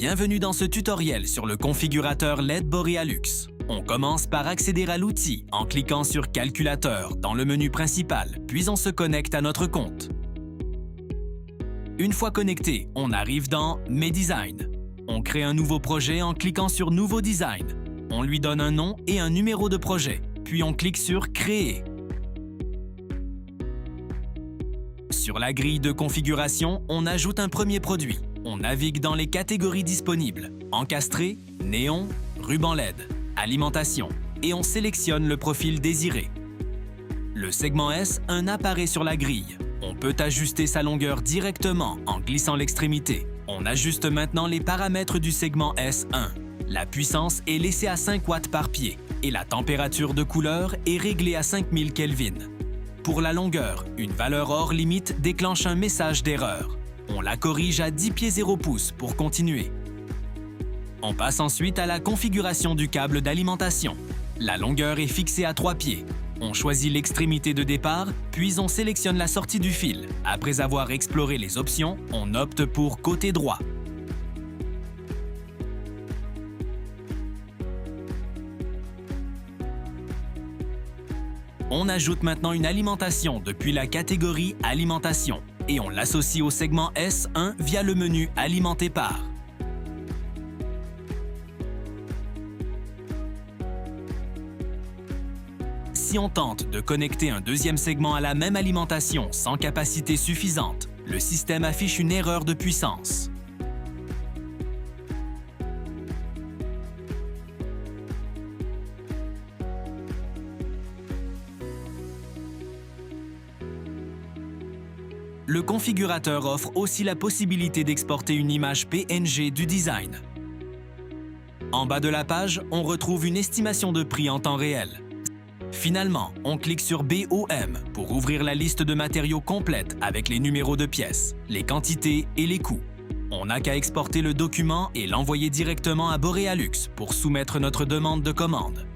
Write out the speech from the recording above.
Bienvenue dans ce tutoriel sur le configurateur LED Borealux. On commence par accéder à l'outil en cliquant sur Calculateur dans le menu principal, puis on se connecte à notre compte. Une fois connecté, on arrive dans Mes designs. On crée un nouveau projet en cliquant sur Nouveau design. On lui donne un nom et un numéro de projet, puis on clique sur Créer. Sur la grille de configuration, on ajoute un premier produit. On navigue dans les catégories disponibles, encastré, néon, ruban LED, alimentation, et on sélectionne le profil désiré. Le segment S1 apparaît sur la grille. On peut ajuster sa longueur directement en glissant l'extrémité. On ajuste maintenant les paramètres du segment S1. La puissance est laissée à 5 watts par pied et la température de couleur est réglée à 5000 Kelvin. Pour la longueur, une valeur hors limite déclenche un message d'erreur. On la corrige à 10 pieds 0 pouces pour continuer. On passe ensuite à la configuration du câble d'alimentation. La longueur est fixée à 3 pieds. On choisit l'extrémité de départ, puis on sélectionne la sortie du fil. Après avoir exploré les options, on opte pour côté droit. On ajoute maintenant une alimentation depuis la catégorie Alimentation et on l'associe au segment S1 via le menu Alimenter par. Si on tente de connecter un deuxième segment à la même alimentation sans capacité suffisante, le système affiche une erreur de puissance. Le configurateur offre aussi la possibilité d'exporter une image PNG du design. En bas de la page, on retrouve une estimation de prix en temps réel. Finalement, on clique sur BOM pour ouvrir la liste de matériaux complète avec les numéros de pièces, les quantités et les coûts. On n'a qu'à exporter le document et l'envoyer directement à Borealux pour soumettre notre demande de commande.